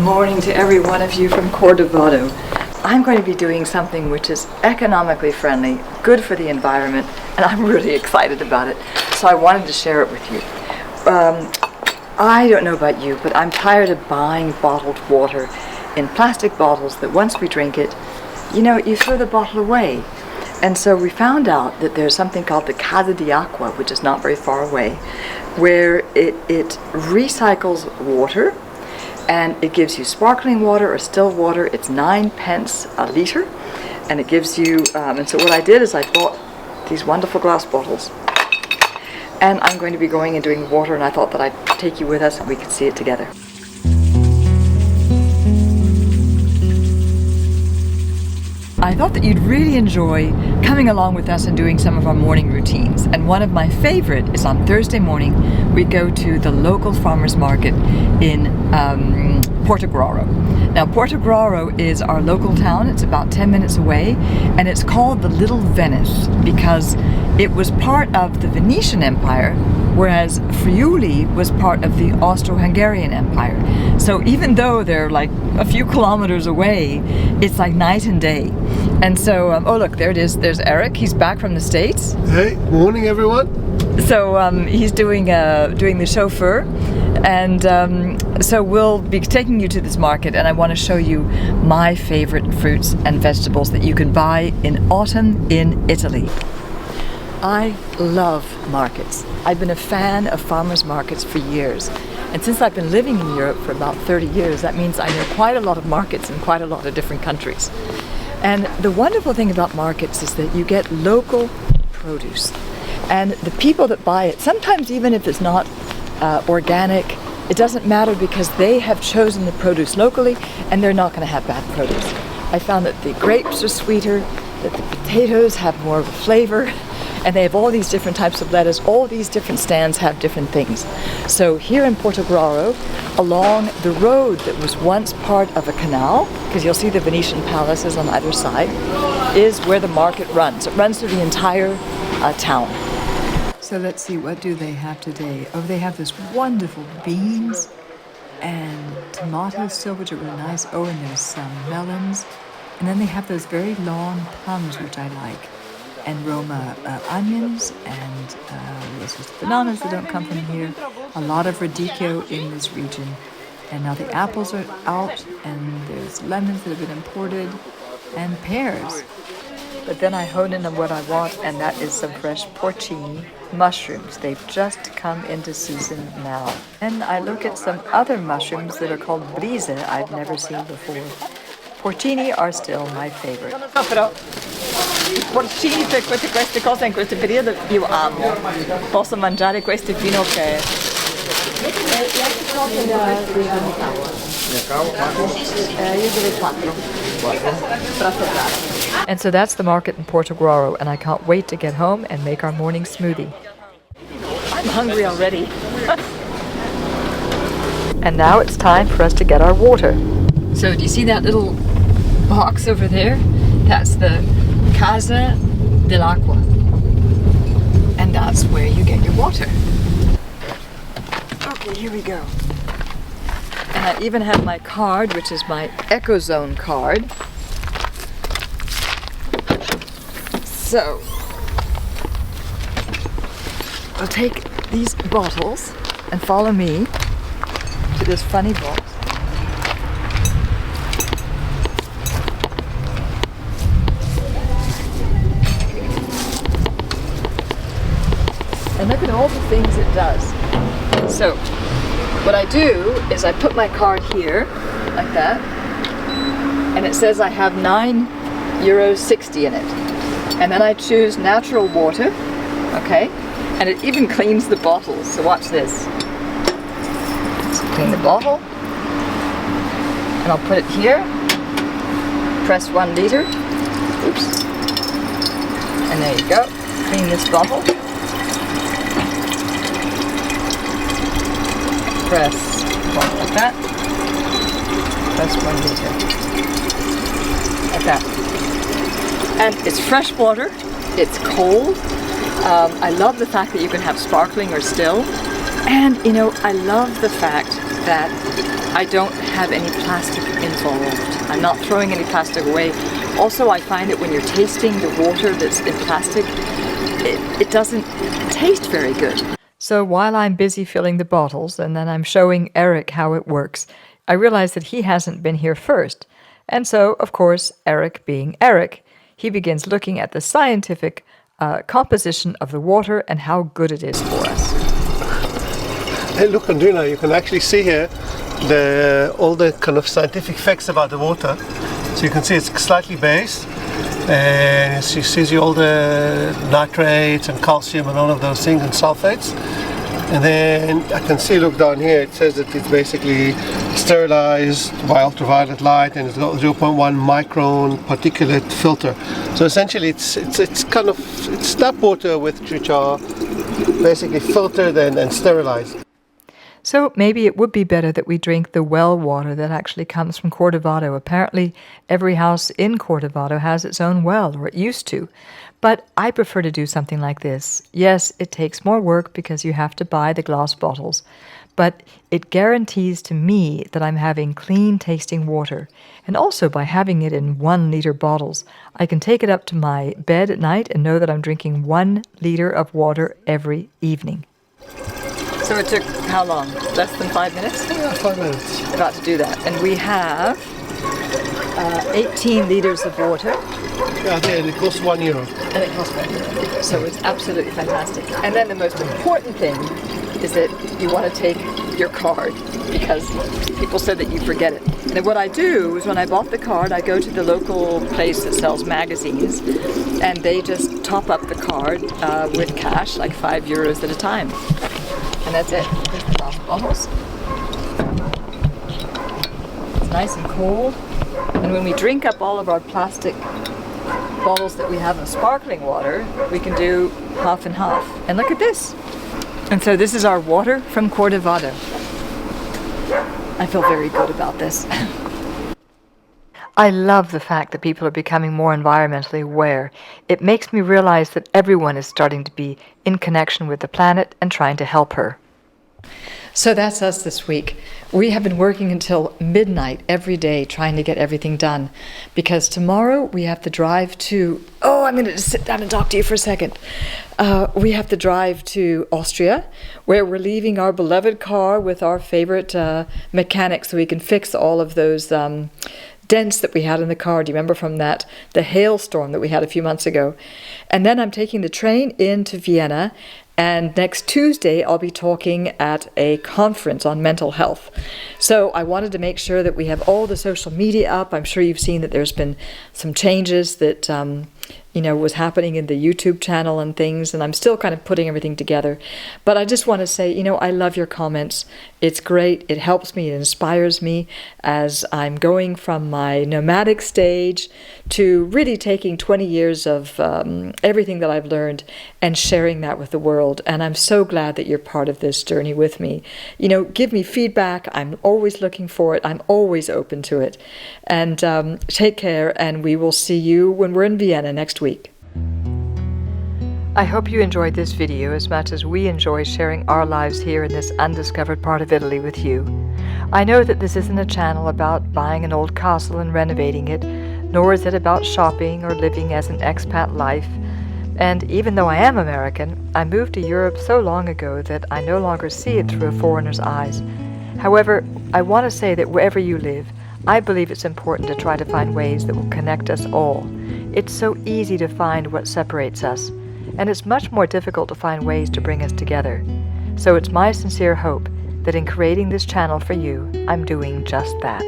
morning to every one of you from Cordovado. I'm going to be doing something which is economically friendly, good for the environment, and I'm really excited about it. So I wanted to share it with you. I don't know about you, but I'm tired of buying bottled water in plastic bottles that once we drink it, you throw the bottle away. And so we found out that there's something called the Kaza de Aqua, which is not very far away, where it recycles water, and it gives you sparkling water or still water. It's 9 pence a litre, and it gives you, and so what I did is I bought these wonderful glass bottles, and I'm going to be going and doing water, and I thought that I'd take you with us and we could see it together. I thought that you'd really enjoy coming along with us and doing some of our morning routines. And one of my favorite is on Thursday morning, we go to the local farmers market in Portogruaro. Now, Portogruaro is our local town. It's about 10 minutes away, and it's called the Little Venice because it was part of the Venetian Empire, whereas Friuli was part of the Austro-Hungarian Empire. So even though they're like a few kilometers away, it's like night and day. And so, oh look, there it is. There's Eric. He's back from the States. Hey, morning everyone. So he's doing the chauffeur, and so we'll be taking you to this market, and I want to show you my favorite fruits and vegetables that you can buy in autumn in Italy. I love markets. I've been a fan of farmers markets for years. And since I've been living in Europe for about 30 years, that means I know quite a lot of markets in quite a lot of different countries. And the wonderful thing about markets is that you get local produce. And the people that buy it, sometimes even if it's not organic, it doesn't matter because they have chosen the produce locally and they're not going to have bad produce. I found that the grapes are sweeter, that the potatoes have more of a flavor, and they have all these different types of lettuce. All these different stands have different things. So here in Portogruaro, along the road that was once part of a canal, because you'll see the Venetian palaces on either side, is where the market runs. It runs through the entire town. So let's see, what do they have today? Oh, they have this wonderful beans and tomatoes still, which are really nice. Oh, and there's some melons. And then they have those very long plums, which I like. And Roma onions, and there's just bananas that don't come from here. A lot of radicchio in this region. And now the apples are out, and there's lemons that have been imported, and pears. But then I hone in on what I want, and that is some fresh porcini mushrooms. They've just come into season now. And I look at some other mushrooms that are called brise I've never seen before. Porcini are still my favorite. I porcini per queste cose in questo periodo io amo. Posso mangiare questi fino che... And so that's the market in Portogruaro, and I can't wait to get home and make our morning smoothie. I'm hungry already. And now it's time for us to get our water. So do you see that little box over there? That's the Kaza de Aqua. And that's where you get your water. Okay, here we go. And I even have my card, which is my EcoZone card. So, I'll take these bottles and follow me to this funny box. And look at all the things it does. So, what I do is I put my card here, like that, and it says I have €9.60 in it. And then I choose natural water, okay? And it even cleans the bottles, so watch this. So clean the bottle, and I'll put it here, press 1 liter, oops, and there you go, clean this bottle. Press 1 like that, press 1 liter, like that. And it's fresh water, it's cold. I love the fact that you can have sparkling or still. And I love the fact that I don't have any plastic involved. I'm not throwing any plastic away. Also, I find that when you're tasting the water that's in plastic, it doesn't taste very good. So while I'm busy filling the bottles and then I'm showing Eric how it works, I realize that he hasn't been here first. And so, of course, Eric being Eric, he begins looking at the scientific composition of the water and how good it is for us. Hey, look, Andrina, you can actually see here all the kind of scientific facts about the water. So you can see it's slightly based, and it sees you all the nitrates and calcium and all of those things and sulfates. And then I can see, look down here, it says that it's basically sterilized by ultraviolet light, and it's got 0.1 micron particulate filter. So essentially it's tap water which are basically filtered and sterilized. So maybe it would be better that we drink the well water that actually comes from Cordovato. Apparently, every house in Cordovato has its own well, or it used to. But I prefer to do something like this. Yes, it takes more work because you have to buy the glass bottles, but it guarantees to me that I'm having clean tasting water. And also by having it in 1 liter bottles, I can take it up to my bed at night and know that I'm drinking 1 liter of water every evening. So it took how long? Less than 5 minutes? Yeah, 5 minutes. About to do that. And we have 18 liters of water. Yeah, and it costs €1. And it costs €1. So it's absolutely fantastic. And then the most important thing is that you want to take your card, because people said that you forget it. And what I do is when I bought the card, I go to the local place that sells magazines, and they just top up the card with cash, like €5 at a time. And that's it. Here's the glass bottles. It's nice and cold. And when we drink up all of our plastic bottles that we have of sparkling water, we can do half and half. And look at this. And so this is our water from Cordovato. I feel very good about this. I love the fact that people are becoming more environmentally aware. It makes me realize that everyone is starting to be in connection with the planet and trying to help her. So that's us this week. We have been working until midnight every day trying to get everything done, because tomorrow we have to drive to... Oh, I'm going to just sit down and talk to you for a second. We have to drive to Austria, where we're leaving our beloved car with our favorite mechanic so we can fix all of those dents that we had in the car. Do you remember from the hailstorm that we had a few months ago? And then I'm taking the train into Vienna, and next Tuesday I'll be talking at a conference on mental health. So I wanted to make sure that we have all the social media up. I'm sure you've seen that there's been some changes that was happening in the YouTube channel and things, and I'm still kind of putting everything together. But I just want to say, I love your comments. It's great. It helps me. It inspires me as I'm going from my nomadic stage to really taking 20 years of everything that I've learned and sharing that with the world. And I'm so glad that you're part of this journey with me. Give me feedback. I'm always looking for it. I'm always open to it. And take care, and we will see you when we're in Vienna next week. I hope you enjoyed this video as much as we enjoy sharing our lives here in this undiscovered part of Italy with you. I know that this isn't a channel about buying an old castle and renovating it, nor is it about shopping or living as an expat life. And even though I am American, I moved to Europe so long ago that I no longer see it through a foreigner's eyes. However, I want to say that wherever you live, I believe it's important to try to find ways that will connect us all. It's so easy to find what separates us, and it's much more difficult to find ways to bring us together. So it's my sincere hope that in creating this channel for you, I'm doing just that.